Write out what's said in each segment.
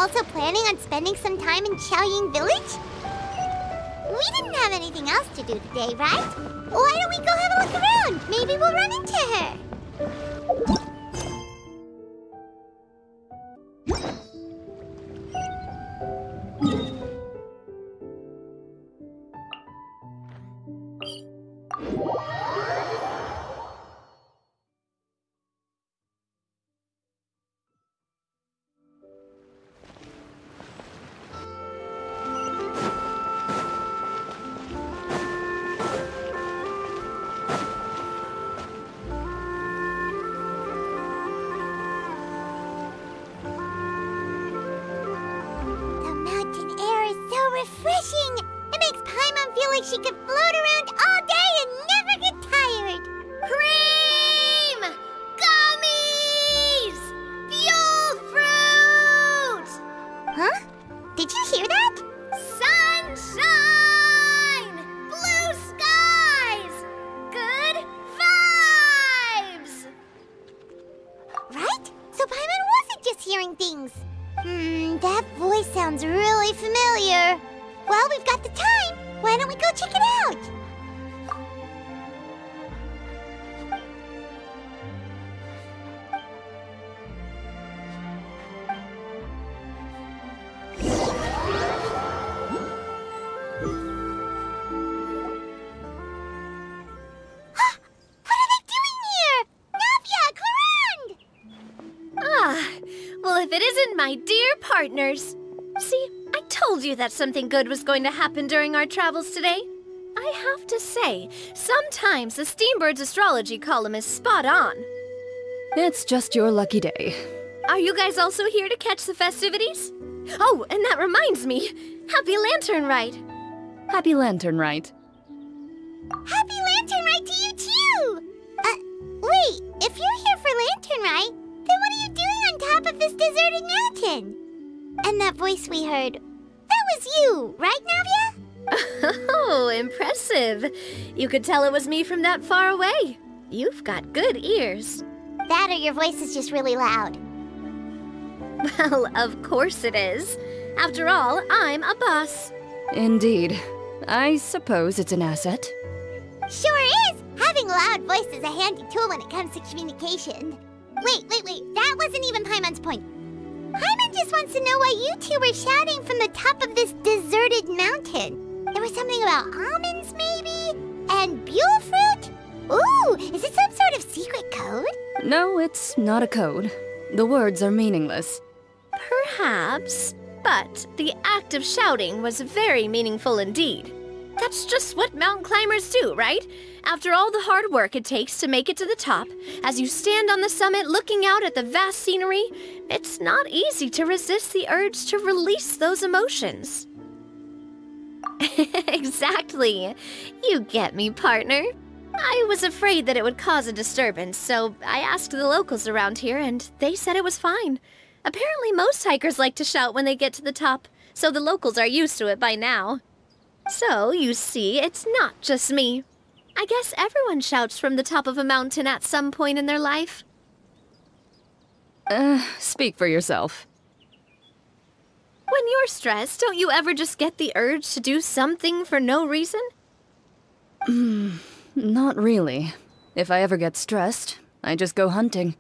also planning on spending some time in Xiaoying Village? We didn't have anything else to do today, right? Why don't we go have a look around? Maybe we'll run into her. Refreshing! It makes Paimon feel like she could float around all day and never get tired. Cream! Gummies! Fuel fruit! Huh? Did you hear that? Sunshine! Blue skies! Good vibes! Right? So Paimon wasn't just hearing things. That voice sounds really familiar. Well, we've got the time. Why don't we go check it out? What are they doing here? Navia, Clarande! Well, if it isn't my dear partners. See, I told you that something good was going to happen during our travels today. I have to say, sometimes the Steambird's astrology column is spot on. It's just your lucky day. Are you guys also here to catch the festivities? Oh, and that reminds me. Happy Lantern Rite. Happy Lantern Rite. Happy Lantern Rite to you too! Wait, if you're here for Lantern Rite, then what are you doing on top of this deserted mountain? And that voice we heard, that was you, right, Navia? Oh, impressive. You could tell it was me from that far away. You've got good ears. That or your voice is just really loud. Well, of course it is. After all, I'm a boss. Indeed. I suppose it's an asset. Sure is! Having a loud voice is a handy tool when it comes to communication. Wait. That wasn't even Paimon's point. Paimon just wants to know why you two were shouting from the top of this deserted mountain. There was something about almonds, maybe? And buell fruit? Ooh, is it some sort of secret code? No, it's not a code. The words are meaningless. Perhaps, but the act of shouting was very meaningful indeed. That's just what mountain climbers do, right? After all the hard work it takes to make it to the top, as you stand on the summit looking out at the vast scenery, it's not easy to resist the urge to release those emotions. Exactly. You get me, partner. I was afraid that it would cause a disturbance, so I asked the locals around here, and they said it was fine. Apparently most hikers like to shout when they get to the top, so the locals are used to it by now. So, you see, it's not just me. I guess everyone shouts from the top of a mountain at some point in their life. Speak for yourself. When you're stressed, don't you ever just get the urge to do something for no reason? Not really. If I ever get stressed, I just go hunting.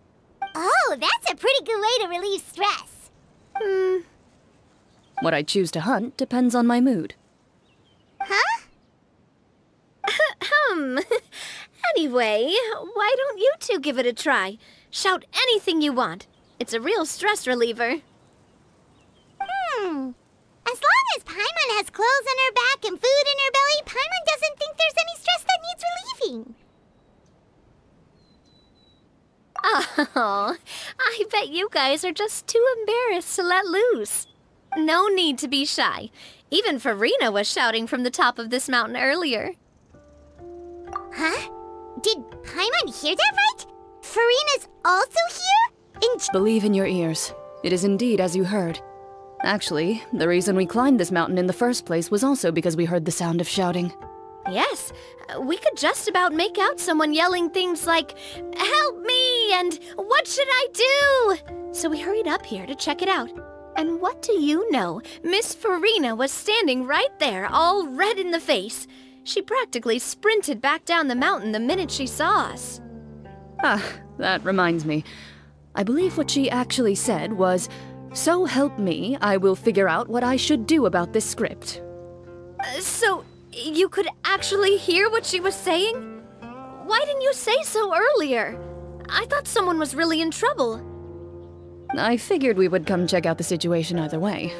Oh, that's a pretty good way to relieve stress. What I choose to hunt depends on my mood. Huh? Anyway, why don't you two give it a try? Shout anything you want. It's a real stress reliever. As long as Paimon has clothes on her back and food in her belly, Paimon doesn't think there's any stress that needs relieving. Oh, I bet you guys are just too embarrassed to let loose. No need to be shy. Even Farina was shouting from the top of this mountain earlier. Huh? Did Paimon hear that right? Farina's also here? Believe in your ears. It is indeed as you heard. Actually, the reason we climbed this mountain in the first place was also because we heard the sound of shouting. Yes, we could just about make out someone yelling things like, "Help me!" and "What should I do?" So we hurried up here to check it out. And what do you know? Miss Farina was standing right there, all red in the face. She practically sprinted back down the mountain the minute she saw us. Ah, that reminds me. I believe what she actually said was, "So help me, I will figure out what I should do about this script." So, you could actually hear what she was saying? Why didn't you say so earlier? I thought someone was really in trouble. I figured we would come check out the situation either way.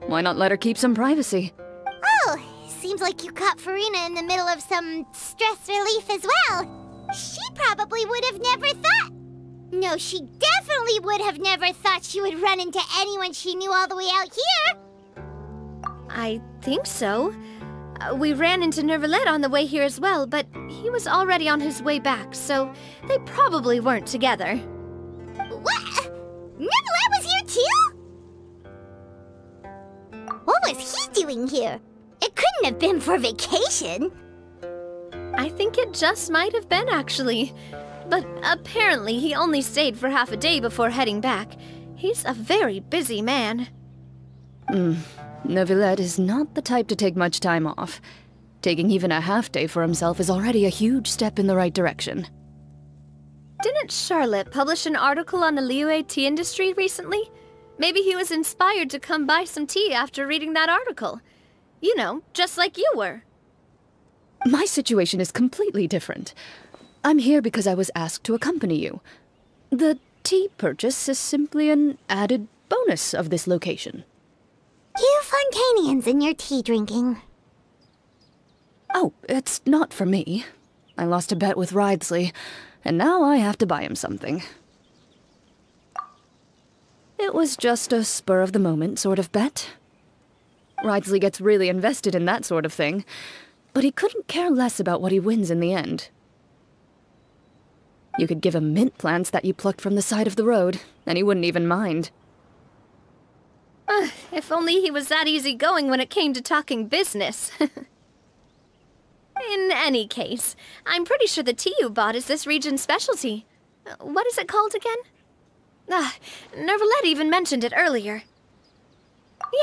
Why not let her keep some privacy? Oh, seems like you caught Farina in the middle of some stress relief as well. She probably would have never thought. No, she definitely would have never thought she would run into anyone she knew all the way out here. I think so. We ran into Nervalet on the way here as well, but he was already on his way back, so they probably weren't together. What? Nervalet was here too? What was he doing here? It couldn't have been for vacation. I think it just might have been, actually. But apparently he only stayed for half a day before heading back. He's a very busy man. Nervalet is not the type to take much time off. Taking even a half day for himself is already a huge step in the right direction. Didn't Charlotte publish an article on the Liyue tea industry recently? Maybe he was inspired to come buy some tea after reading that article. You know, just like you were. My situation is completely different. I'm here because I was asked to accompany you. The tea purchase is simply an added bonus of this location. You Fontanians and your tea drinking. Oh, it's not for me. I lost a bet with Ridesley, and now I have to buy him something. It was just a spur-of-the-moment sort of bet. Ridesley gets really invested in that sort of thing, but he couldn't care less about what he wins in the end. You could give him mint plants that you plucked from the side of the road, and he wouldn't even mind. If only he was that easygoing when it came to talking business. In any case, I'm pretty sure the tea you bought is this region's specialty. What is it called again? Nervalet even mentioned it earlier.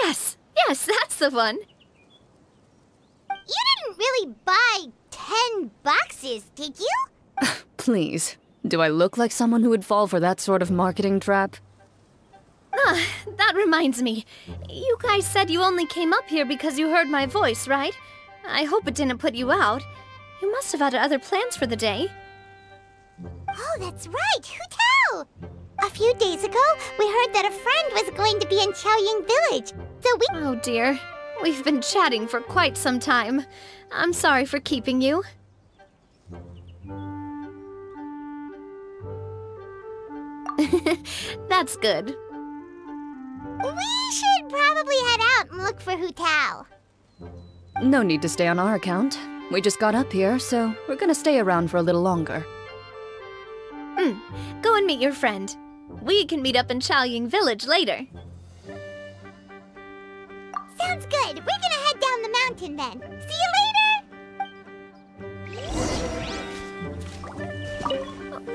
Yes, that's the one. You didn't really buy 10 boxes, did you? Please, do I look like someone who would fall for that sort of marketing trap? That reminds me. You guys said you only came up here because you heard my voice, right? I hope it didn't put you out. You must have had other plans for the day. Oh, that's right. Who tell? A few days ago, we heard that a friend was going to be in Chaoying Village, so we... Oh dear. We've been chatting for quite some time. I'm sorry for keeping you. That's good. We should probably head out and look for Hu Tao. No need to stay on our account. We just got up here, so we're gonna stay around for a little longer. Go and meet your friend. We can meet up in Chaoying Village later. Sounds good. We're gonna head down the mountain then. See you later!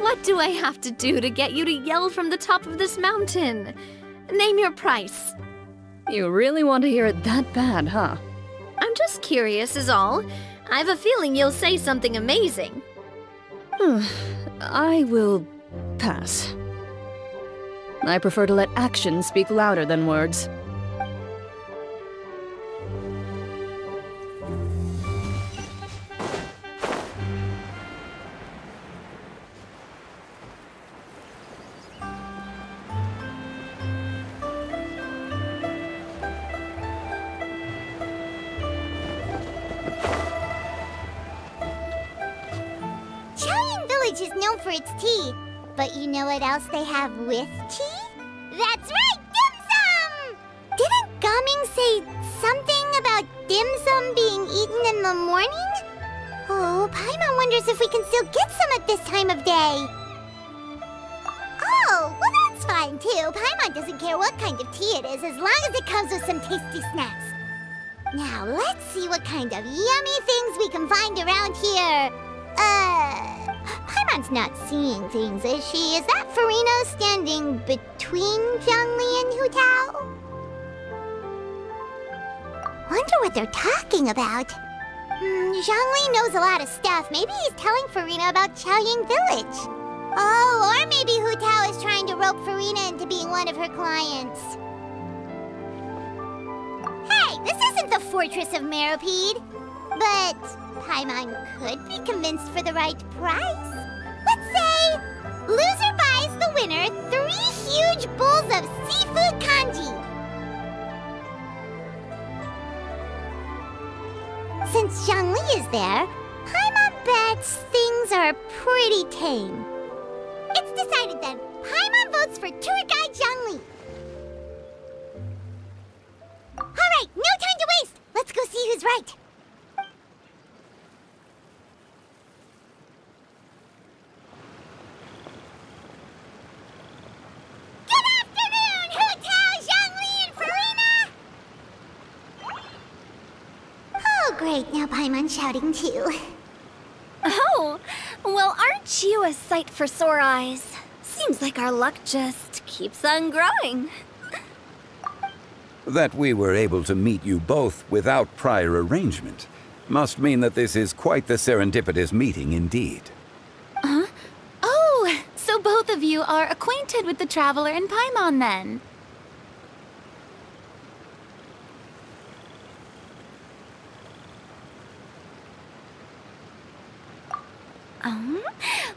What do I have to do to get you to yell from the top of this mountain? Name your price. You really want to hear it that bad, huh? I'm just curious is all. I have a feeling you'll say something amazing. I will pass. I prefer to let actions speak louder than words. Is known for its tea, but you know what else they have with tea? That's right, dim sum! Didn't Gaming say something about dim sum being eaten in the morning? Oh, Paimon wonders if we can still get some at this time of day. Oh, well that's fine too. Paimon doesn't care what kind of tea it is as long as it comes with some tasty snacks. Now let's see what kind of yummy things we can find around here. Paimon's not seeing things, is she? Is that Farina standing between Zhangli and Hu Tao? Wonder what they're talking about. Zhongli knows a lot of stuff. Maybe he's telling Farina about Chaoying Village. Oh, or maybe Hu Tao is trying to rope Farina into being one of her clients. Hey, this isn't the Fortress of Meropide. But Paimon could be convinced for the right price. Let's say, loser buys the winner 3 huge bowls of seafood kanji. Since Zhongli is there, Paimon bets things are pretty tame. It's decided then. Paimon votes for tour guide Zhongli. Alright, no time to waste! Let's go see who's right. Good afternoon, Hu Tao, Zhongli, and Farina! Oh, great. Now Paimon's shouting too. Oh, well, aren't you a sight for sore eyes? Seems like our luck just keeps on growing. That we were able to meet you both without prior arrangement must mean that this is quite the serendipitous meeting indeed. Huh? Oh, so both of you are acquainted with the Traveler and Paimon then?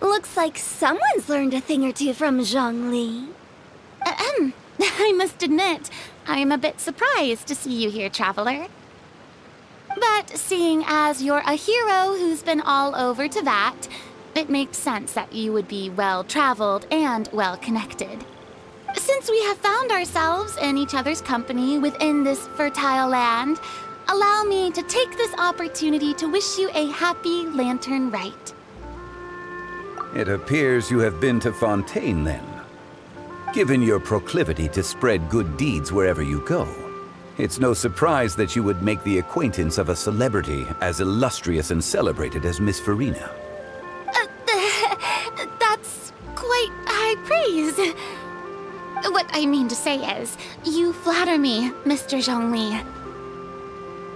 Looks like someone's learned a thing or two from Zhongli. I must admit, I am a bit surprised to see you here, Traveler. But seeing as you're a hero who's been all over to that, it makes sense that you would be well-traveled and well-connected. Since we have found ourselves in each other's company within this fertile land, allow me to take this opportunity to wish you a happy Lantern Rite. It appears you have been to Fontaine then. Given your proclivity to spread good deeds wherever you go, it's no surprise that you would make the acquaintance of a celebrity as illustrious and celebrated as Miss Farina. That's quite high praise. What I mean to say is, you flatter me, Mr. Zhongli.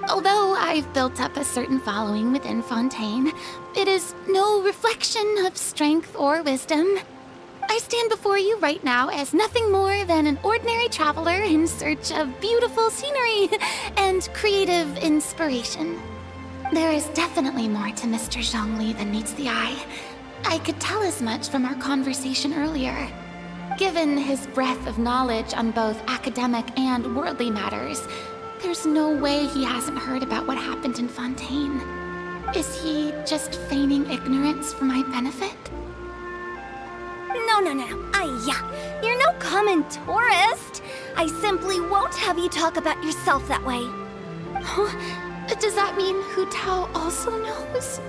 Although I've built up a certain following within Fontaine, it is no reflection of strength or wisdom. I stand before you right now as nothing more than an ordinary traveler in search of beautiful scenery and creative inspiration. There is definitely more to Mr. Zhongli than meets the eye. I could tell as much from our conversation earlier. Given his breadth of knowledge on both academic and worldly matters, there's no way he hasn't heard about what happened in Fontaine. Is he just feigning ignorance for my benefit? No. You're no common tourist. I simply won't have you talk about yourself that way. Huh? Does that mean Hu Tao also knows?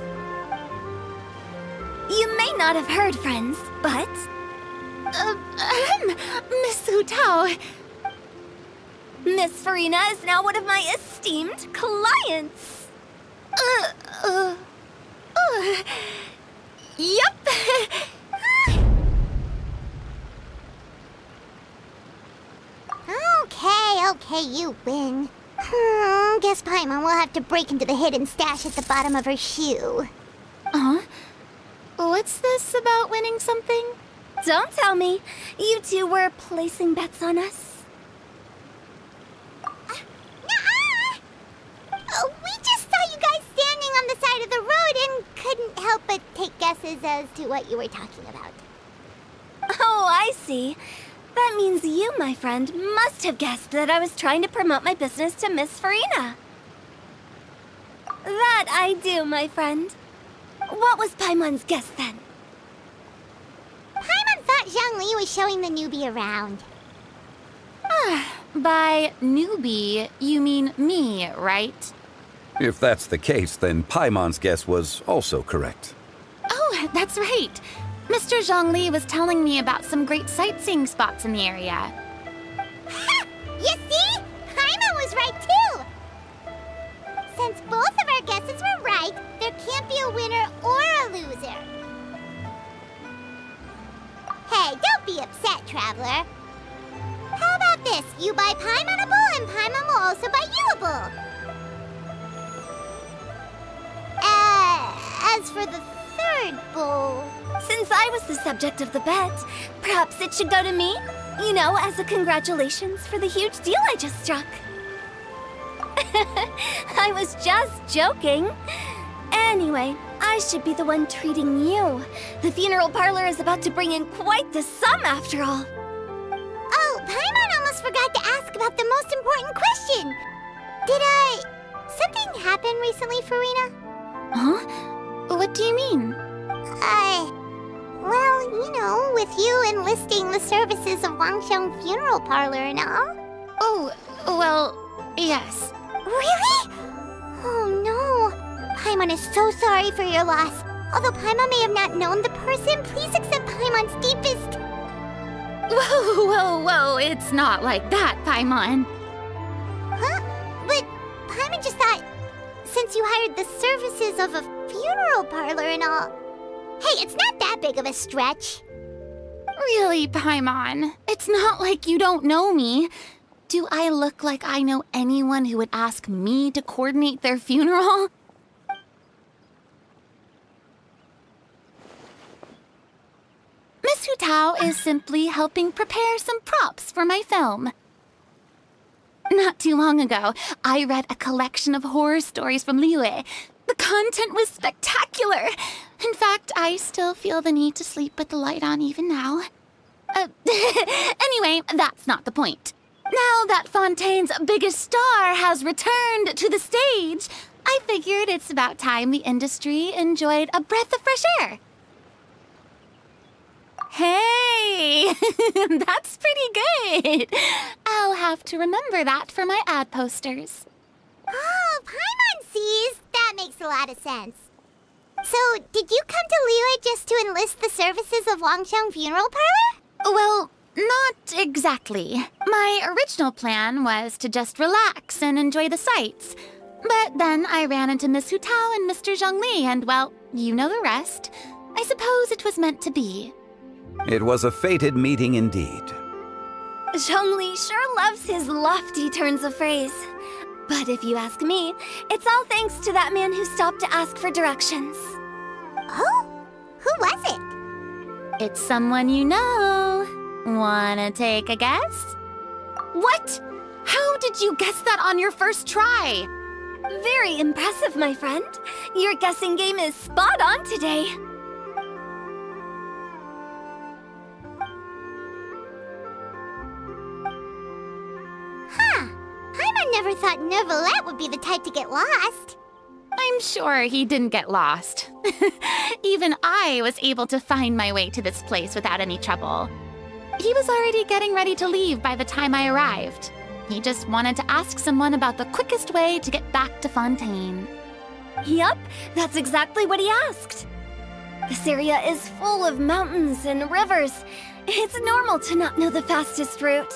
You may not have heard, friends, but... Miss Hu Tao... Miss Farina is now one of my esteemed clients. Yup. Okay, you win. Guess Paimon will have to break into the hidden stash at the bottom of her shoe. What's this about winning something? Don't tell me. You two were placing bets on us. We just saw you guys standing on the side of the road and couldn't help but take guesses as to what you were talking about. Oh, I see. That means you, my friend, must have guessed that I was trying to promote my business to Miss Farina. That I do, my friend. What was Paimon's guess then? Paimon thought Zhongli was showing the newbie around. By newbie, you mean me, right? If that's the case, then Paimon's guess was also correct. Oh, that's right. Mr. Zhongli was telling me about some great sightseeing spots in the area. Ha! You see? Paimon was right too! Since both of our guesses were right, there can't be a winner or a loser. Hey, don't be upset, Traveler. How about this? You buy Paimon a bowl and Paimon will also buy you a bowl. As for the third bowl... Since I was the subject of the bet, perhaps it should go to me? You know, as a congratulations for the huge deal I just struck. I was just joking. Anyway, I should be the one treating you. The funeral parlor is about to bring in quite the sum after all. Oh, Paimon almost forgot to ask about the most important question. Something happen recently, Furina? Huh? What do you mean? Well, you know, with you enlisting the services of Wangsheng Funeral Parlor and all. Oh, well, yes. Really? Oh no. Paimon is so sorry for your loss. Although Paimon may have not known the person, please accept Paimon's deepest... Whoa, it's not like that, Paimon. Huh? But Paimon just thought, since you hired the services of a funeral parlor and all... Hey, it's not that big of a stretch. Really, Paimon? It's not like you don't know me. Do I look like I know anyone who would ask me to coordinate their funeral? Miss Hu Tao is simply helping prepare some props for my film. Not too long ago, I read a collection of horror stories from Liyue. The content was spectacular. In fact, I still feel the need to sleep with the light on even now. Anyway, that's not the point. Now that Fontaine's biggest star has returned to the stage, I figured it's about time the industry enjoyed a breath of fresh air. Hey, that's pretty good. I'll have to remember that for my ad posters. Oh, Paimon sees. That makes a lot of sense. So, did you come to Liyue just to enlist the services of Wangsheng Funeral Parlor? Well, not exactly. My original plan was to just relax and enjoy the sights. But then I ran into Miss Hu Tao and Mr. Zhongli, and well, you know the rest. I suppose it was meant to be. It was a fated meeting indeed. Zhongli sure loves his lofty turns of phrase. But if you ask me, it's all thanks to that man who stopped to ask for directions. Oh? Who was it? It's someone you know. Wanna take a guess? What? How did you guess that on your first try? Very impressive, my friend. Your guessing game is spot on today. Huh. Paimon never thought Neuvillette would be the type to get lost. I'm sure he didn't get lost. Even I was able to find my way to this place without any trouble. He was already getting ready to leave by the time I arrived. He just wanted to ask someone about the quickest way to get back to Fontaine. Yup, that's exactly what he asked. This area is full of mountains and rivers. It's normal to not know the fastest route.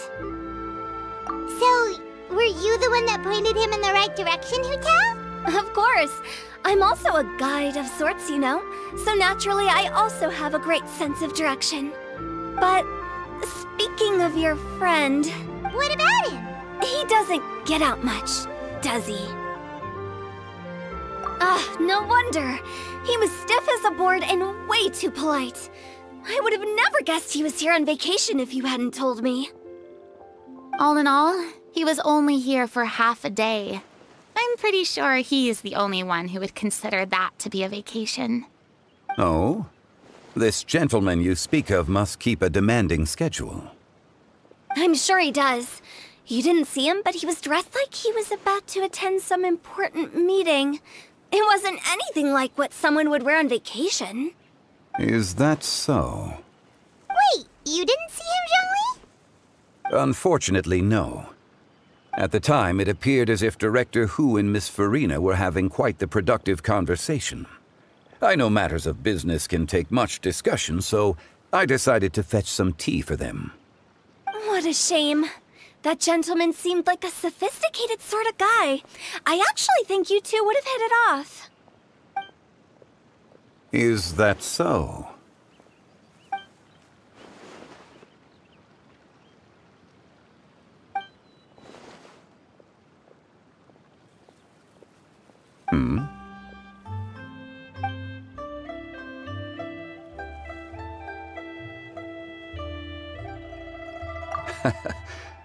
So, were you the one that pointed him in the right direction, Hu Tao? Of course. I'm also a guide of sorts, you know. So naturally, I also have a great sense of direction. But speaking of your friend... What about him? He doesn't get out much, does he? No wonder. He was stiff as a board and way too polite. I would have never guessed he was here on vacation if you hadn't told me. All in all, he was only here for half a day. I'm pretty sure he is the only one who would consider that to be a vacation. Oh? This gentleman you speak of must keep a demanding schedule. I'm sure he does. You didn't see him, but he was dressed like he was about to attend some important meeting. It wasn't anything like what someone would wear on vacation. Is that so? Wait, you didn't see him, Zhongli? Unfortunately, no. At the time, it appeared as if Director Hu and Miss Furina were having quite the productive conversation. I know matters of business can take much discussion, so I decided to fetch some tea for them. What a shame. That gentleman seemed like a sophisticated sort of guy. I actually think you two would have hit it off. Is that so?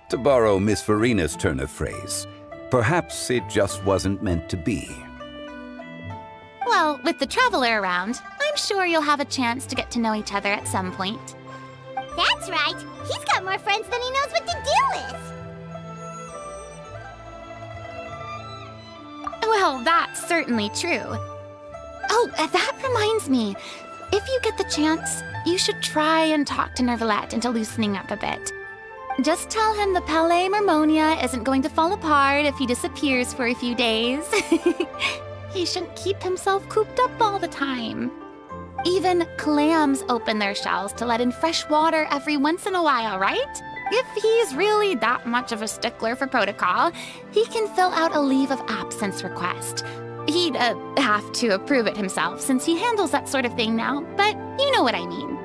To borrow Miss Farina's turn of phrase, perhaps it just wasn't meant to be. Well, with the Traveler around, I'm sure you'll have a chance to get to know each other at some point. That's right. He's got more friends than he knows what to do with. Well, that's certainly true. Oh, that reminds me. If you get the chance, you should try and talk to Nervalette into loosening up a bit. Just tell him the Palais Mermonia isn't going to fall apart if he disappears for a few days. He shouldn't keep himself cooped up all the time. Even clams open their shells to let in fresh water every once in a while, right? If he's really that much of a stickler for protocol, he can fill out a leave of absence request. He'd have to approve it himself since he handles that sort of thing now, but you know what I mean.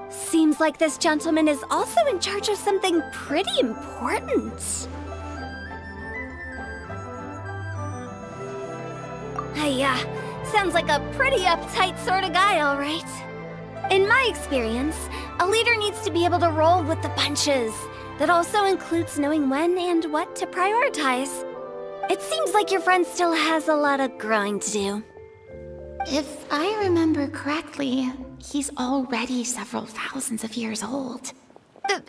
Seems like this gentleman is also in charge of something pretty important. Sounds like a pretty uptight sort of guy, all right. In my experience, a leader needs to be able to roll with the punches. That also includes knowing when and what to prioritize. It seems like your friend still has a lot of growing to do. If I remember correctly, he's already several thousands of years old.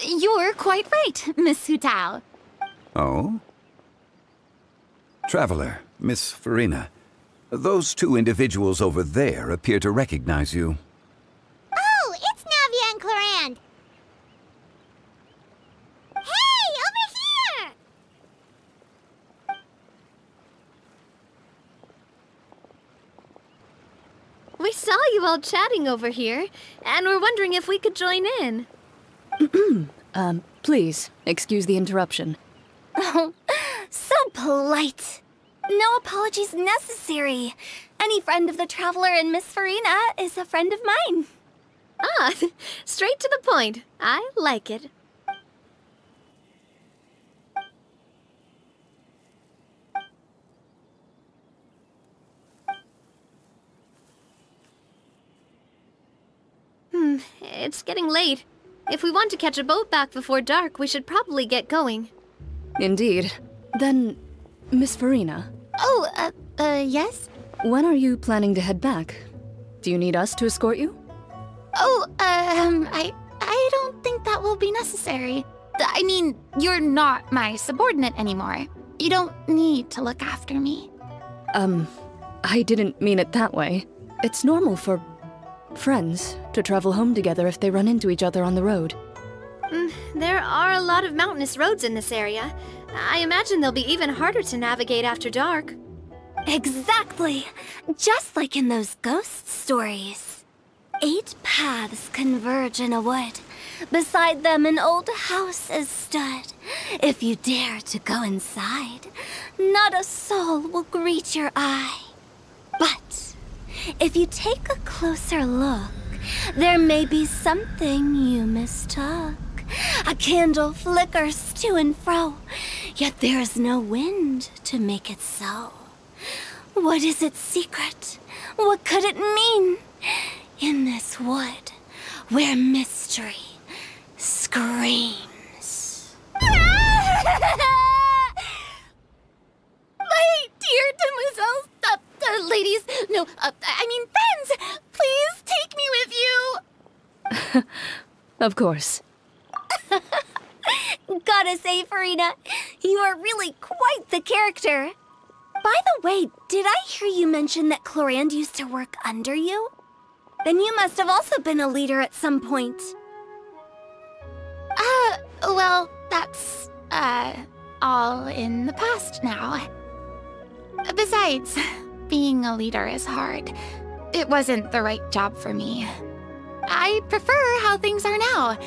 You're quite right, Miss Hutao. Oh? Traveler, Miss Farina, those two individuals over there appear to recognize you. Oh, it's Navia and Clorand. Hey, over here! We saw you all chatting over here, and we're wondering if we could join in. Please, excuse the interruption. Oh, so polite. No apologies necessary. Any friend of the Traveler and Miss Farina is a friend of mine. Ah, straight to the point. I like it. It's getting late. If we want to catch a boat back before dark, we should probably get going. Indeed. Then, Miss Farina, Oh, yes? when are you planning to head back? Do you need us to escort you? Oh, I don't think that will be necessary. I mean, you're not my subordinate anymore. You don't need to look after me. I didn't mean it that way. It's normal for friends to travel home together if they run into each other on the road. There are a lot of mountainous roads in this area. I imagine they'll be even harder to navigate after dark. Exactly! Just like in those ghost stories. 8 paths converge in a wood. Beside them an old house is stood. If you dare to go inside, not a soul will greet your eye. But if you take a closer look, there may be something you mistook. A candle flickers to and fro, yet there is no wind to make it so. What is its secret? What could it mean? In this wood, where mystery screams. My dear demoiselles, ladies, no, I mean friends, please take me with you. Of course. Gotta say, Farina, you are really quite the character. By the way, did I hear you mention that Clorand used to work under you? Then you must have also been a leader at some point. Well, that's, all in the past now. Besides, being a leader is hard. It wasn't the right job for me. I prefer how things are now.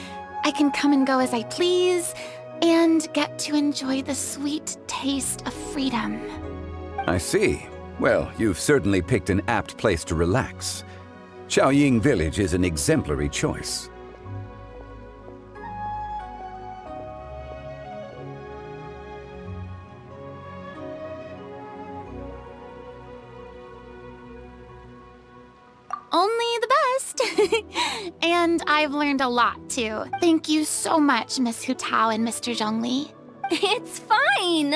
I can come and go as I please, and get to enjoy the sweet taste of freedom. I see. Well, you've certainly picked an apt place to relax. Chaoying Village is an exemplary choice. Only the best. And I've learned a lot, too. Thank you so much, Miss Hu Tao and Mr. Zhongli. It's fine.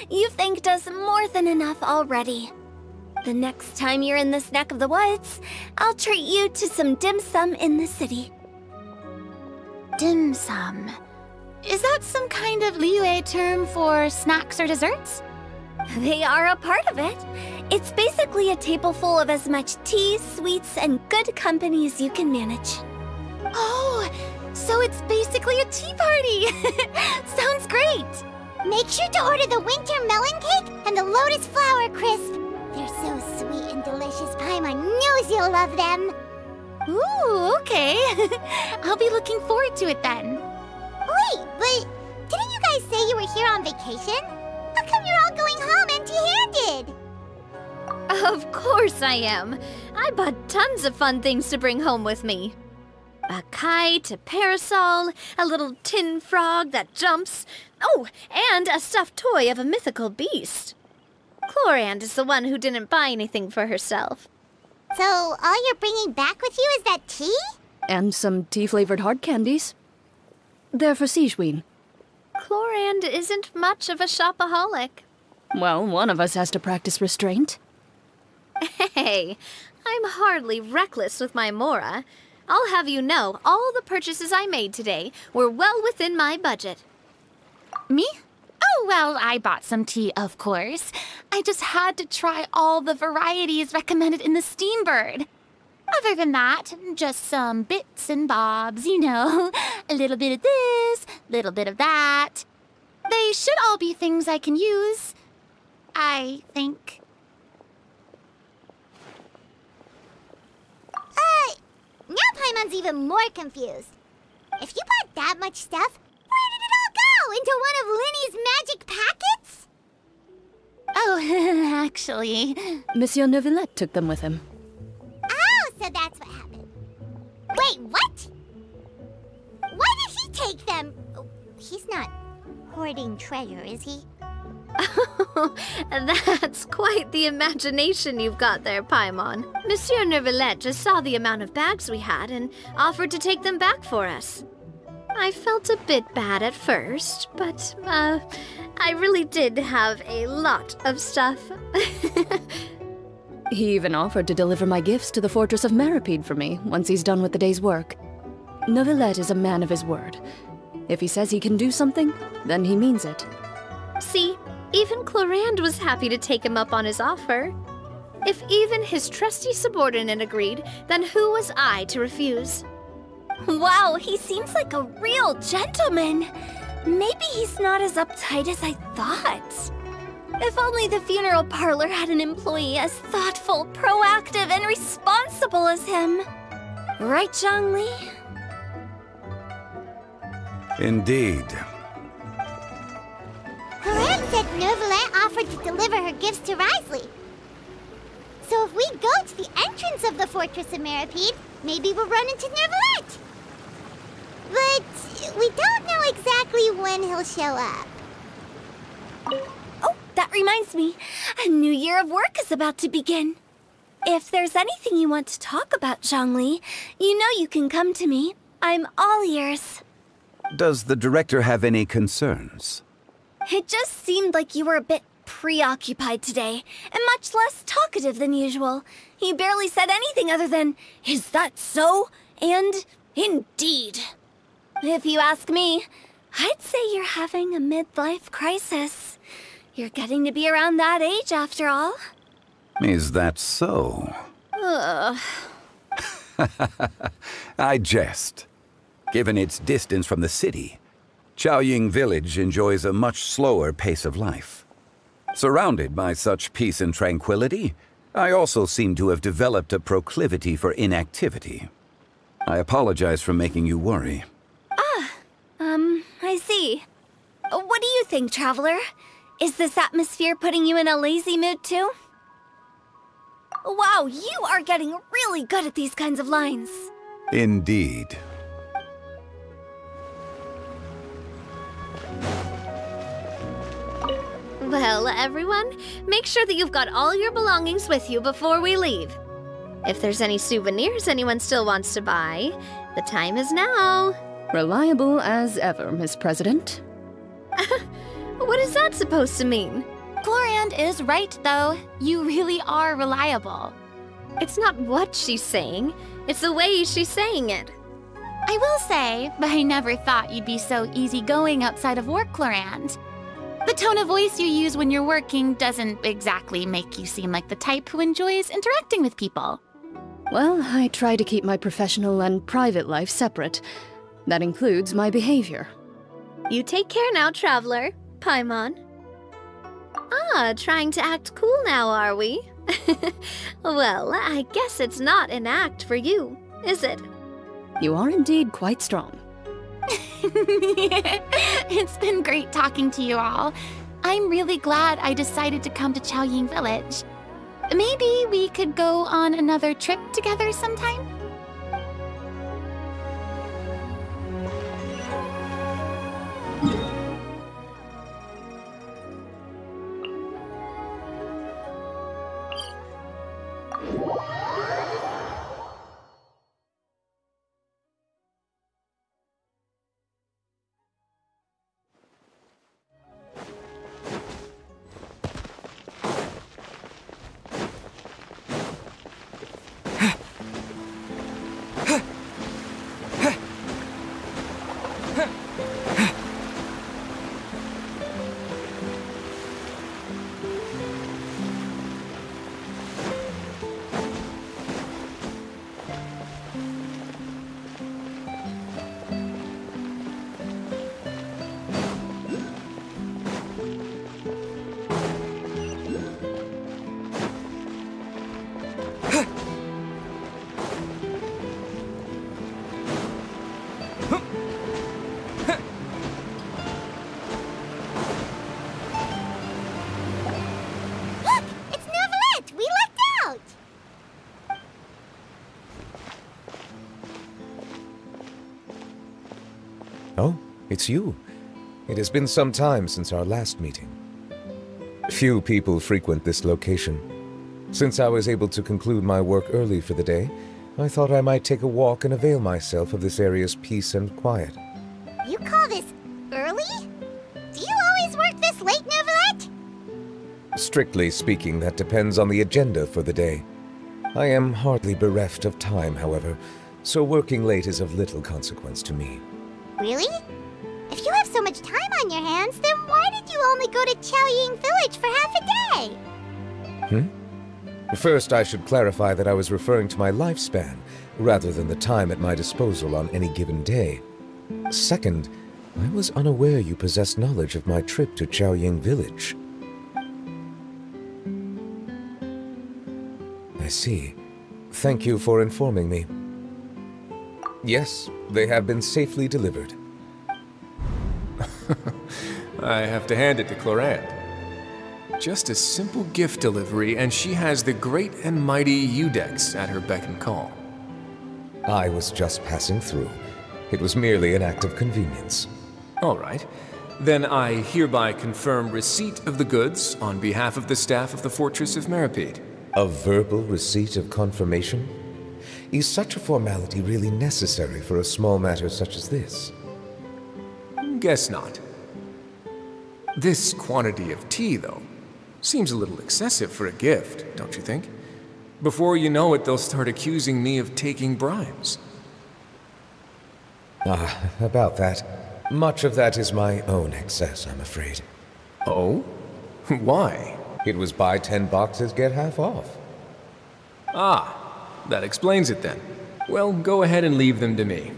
You've thanked us more than enough already. The next time you're in this neck of the woods, I'll treat you to some dim sum in the city. Dim sum. Is that some kind of Liyue term for snacks or desserts? They are a part of it. It's basically a table full of as much tea, sweets, and good company as you can manage. Oh, so it's basically a tea party! Sounds great! Make sure to order the winter melon cake and the lotus flower crisp. They're so sweet and delicious, Paimon knows you'll love them. Ooh, okay. I'll be looking forward to it then. Wait, but didn't you guys say you were here on vacation? How come you're all going home empty-handed? Of course I am. I bought tons of fun things to bring home with me. A kite, a parasol, a little tin frog that jumps. Oh, and a stuffed toy of a mythical beast. Chlorand is the one who didn't buy anything for herself. So all you're bringing back with you is that tea? And some tea-flavored hard candies. They're for Sigewin. Chlorand isn't much of a shopaholic. Well, one of us has to practice restraint. Hey, I'm hardly reckless with my Mora. I'll have you know, all the purchases I made today were well within my budget. Me? Oh, well, I bought some tea, of course. I just had to try all the varieties recommended in the Steambird. Other than that, just some bits and bobs, you know. A little bit of this, little bit of that. They should all be things I can use, I think. Now Paimon's even more confused. If you bought that much stuff, where did it all go? Into one of Linny's magic packets? Oh, actually... Monsieur Neuvillette took them with him. Oh, so that's what happened. Wait, what? Why did he take them? Oh, he's not hoarding treasure, is he? Oh, that's quite the imagination you've got there, Paimon. Monsieur Neuvillette just saw the amount of bags we had and offered to take them back for us. I felt a bit bad at first, but, I really did have a lot of stuff. He even offered to deliver my gifts to the Fortress of Meripede for me once he's done with the day's work. Neuvillette is a man of his word. If he says he can do something, then he means it. See, even Chlorand was happy to take him up on his offer. If even his trusty subordinate agreed, then who was I to refuse? Wow, he seems like a real gentleman. Maybe he's not as uptight as I thought. If only the funeral parlor had an employee as thoughtful, proactive, and responsible as him. Right, Zhongli? Indeed. Corak said Neuvillette offered to deliver her gifts to Risley. So if we go to the entrance of the Fortress of Meripede, maybe we'll run into Neuvillette. But we don't know exactly when he'll show up. Oh, that reminds me. A new year of work is about to begin. If there's anything you want to talk about, Zhongli, you know you can come to me. I'm all ears. Does the director have any concerns? It just seemed like you were a bit preoccupied today, and much less talkative than usual. You barely said anything other than, "Is that so?" and "Indeed." If you ask me, I'd say you're having a midlife crisis. You're getting to be around that age after all. Is that so? Ugh. I jest. Given its distance from the city, Chaoying Village enjoys a much slower pace of life. Surrounded by such peace and tranquility, I also seem to have developed a proclivity for inactivity. I apologize for making you worry. I see. What do you think, Traveler? Is this atmosphere putting you in a lazy mood too? Wow, you are getting really good at these kinds of lines. Indeed. Well, everyone, make sure that you've got all your belongings with you before we leave. If there's any souvenirs anyone still wants to buy, the time is now. Reliable as ever, Miss President. What is that supposed to mean? Clorand is right, though. You really are reliable. It's not what she's saying, it's the way she's saying it. I will say, but I never thought you'd be so easygoing outside of work, Clorand. The tone of voice you use when you're working doesn't exactly make you seem like the type who enjoys interacting with people. Well, I try to keep my professional and private life separate. That includes my behavior. You take care now, Traveler. Paimon. Ah, trying to act cool now, are we? Well, I guess it's not an act for you, is it? You are indeed quite strong. It's been great talking to you all. I'm really glad I decided to come to Chaoying Village. Maybe we could go on another trip together sometime? Oh, it's you. It has been some time since our last meeting. Few people frequent this location. Since I was able to conclude my work early for the day, I thought I might take a walk and avail myself of this area's peace and quiet. You call this early? Do you always work this late, Neuvillette? Strictly speaking, that depends on the agenda for the day. I am hardly bereft of time, however, so working late is of little consequence to me. Really? If you have so much time on your hands, then why did you only go to Chaoying Village for half a day? First, I should clarify that I was referring to my lifespan, rather than the time at my disposal on any given day. Second, I was unaware you possessed knowledge of my trip to Chaoying Village. I see. Thank you for informing me. Yes, they have been safely delivered. I have to hand it to Clorand. Just a simple gift delivery, and she has the great and mighty Udex at her beck and call. I was just passing through. It was merely an act of convenience. All right. Then I hereby confirm receipt of the goods on behalf of the staff of the Fortress of Meripede. A verbal receipt of confirmation? Is such a formality really necessary for a small matter such as this? Guess not. This quantity of tea, though, seems a little excessive for a gift, don't you think? Before you know it, they'll start accusing me of taking bribes. Ah, about that. Much of that is my own excess, I'm afraid. Oh? Why? It was buy 10 boxes, get half off. Ah, that explains it then. Well, go ahead and leave them to me.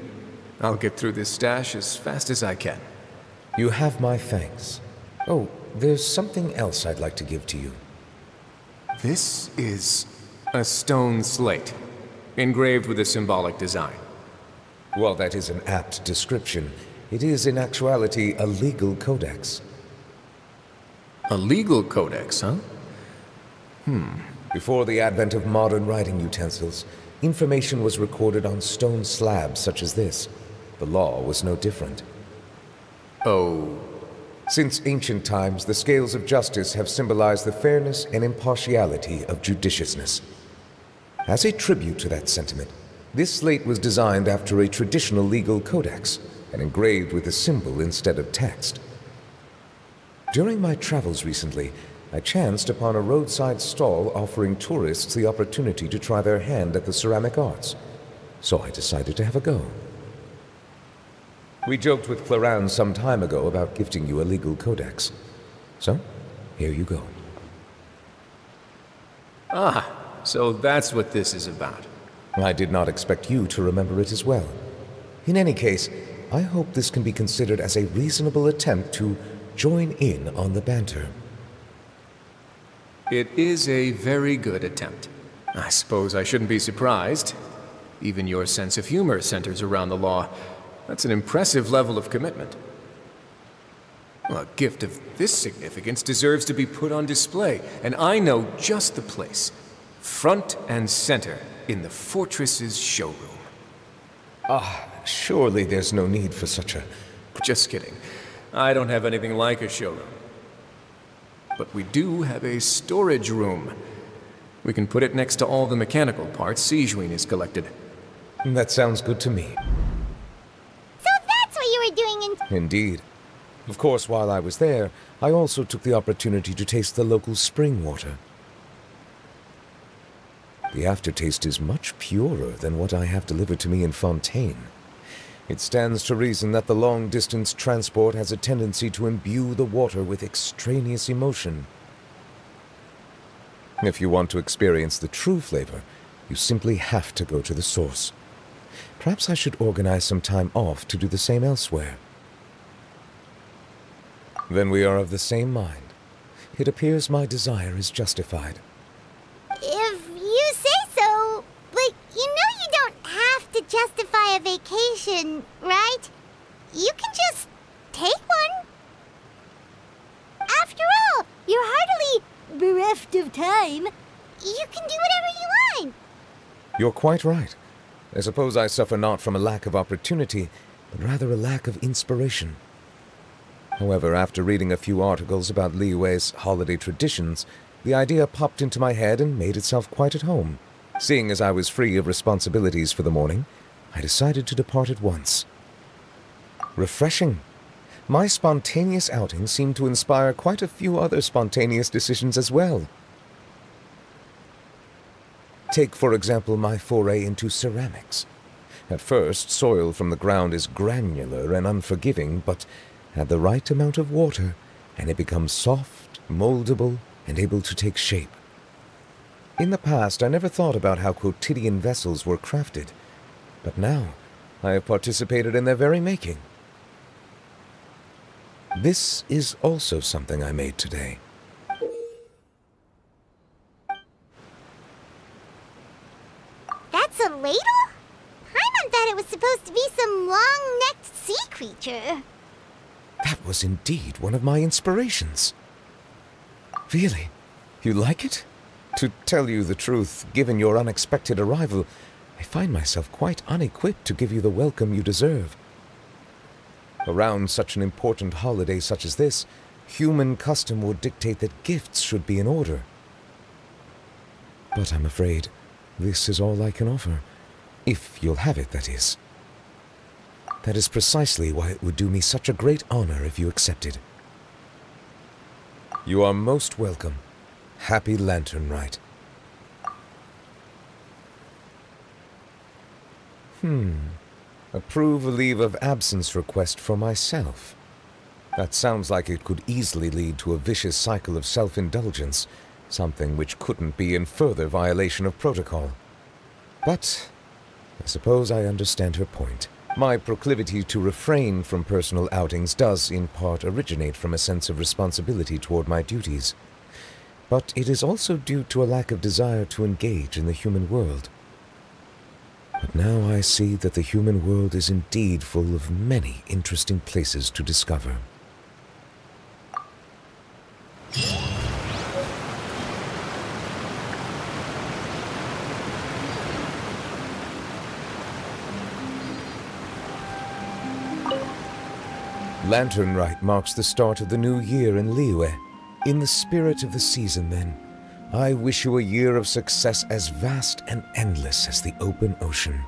I'll get through this stash as fast as I can. You have my thanks. Oh, there's something else I'd like to give to you. This is a stone slate, engraved with a symbolic design. While that is an apt description, it is in actuality a legal codex. A legal codex, huh? Before the advent of modern writing utensils, information was recorded on stone slabs such as this. The law was no different. Oh. Since ancient times, the scales of justice have symbolized the fairness and impartiality of judiciousness. As a tribute to that sentiment, this slate was designed after a traditional legal codex and engraved with a symbol instead of text. During my travels recently, I chanced upon a roadside stall offering tourists the opportunity to try their hand at the ceramic arts, so I decided to have a go. We joked with Clarence some time ago about gifting you a legal codex. So, here you go. Ah, so that's what this is about. I did not expect you to remember it as well. In any case, I hope this can be considered as a reasonable attempt to join in on the banter. It is a very good attempt. I suppose I shouldn't be surprised. Even your sense of humor centers around the law. That's an impressive level of commitment. Well, a gift of this significance deserves to be put on display, and I know just the place. Front and center in the fortress's showroom. Surely there's no need for such a... Just kidding. I don't have anything like a showroom. But we do have a storage room. We can put it next to all the mechanical parts Sijuin has collected. That sounds good to me. So that's what you were doing in... Indeed. Of course, while I was there, I also took the opportunity to taste the local spring water. The aftertaste is much purer than what I have delivered to me in Fontaine. It stands to reason that the long-distance transport has a tendency to imbue the water with extraneous emotion. If you want to experience the true flavor, you simply have to go to the source. Perhaps I should organize some time off to do the same elsewhere. Then we are of the same mind. It appears my desire is justified. If you say so, but you know you don't have to justify a vacation, right? You can just take one. After all, you're hardly bereft of time. You can do whatever you want. You're quite right. I suppose I suffer not from a lack of opportunity, but rather a lack of inspiration. However, after reading a few articles about Liyue's holiday traditions, the idea popped into my head and made itself quite at home. Seeing as I was free of responsibilities for the morning, I decided to depart at once. Refreshing. My spontaneous outing seemed to inspire quite a few other spontaneous decisions as well. Take, for example, my foray into ceramics. At first, soil from the ground is granular and unforgiving, but add the right amount of water, and it becomes soft, moldable, and able to take shape. In the past, I never thought about how quotidian vessels were crafted, but now I have participated in their very making. This is also something I made today. That's a ladle? Paimon thought it was supposed to be some long-necked sea creature. That was indeed one of my inspirations. Really? You like it? To tell you the truth, given your unexpected arrival, I find myself quite unequipped to give you the welcome you deserve. Around such an important holiday such as this, human custom would dictate that gifts should be in order. But I'm afraid this is all I can offer. If you'll have it, that is. That is precisely why it would do me such a great honor if you accepted. You are most welcome. Happy Lantern Rite. Approve a leave of absence request for myself. That sounds like it could easily lead to a vicious cycle of self-indulgence, something which couldn't be in further violation of protocol. But I suppose I understand her point. My proclivity to refrain from personal outings does, in part, originate from a sense of responsibility toward my duties. But it is also due to a lack of desire to engage in the human world. But now I see that the human world is indeed full of many interesting places to discover. Lantern Rite marks the start of the new year in Liyue. In the spirit of the season, then, I wish you a year of success as vast and endless as the open ocean.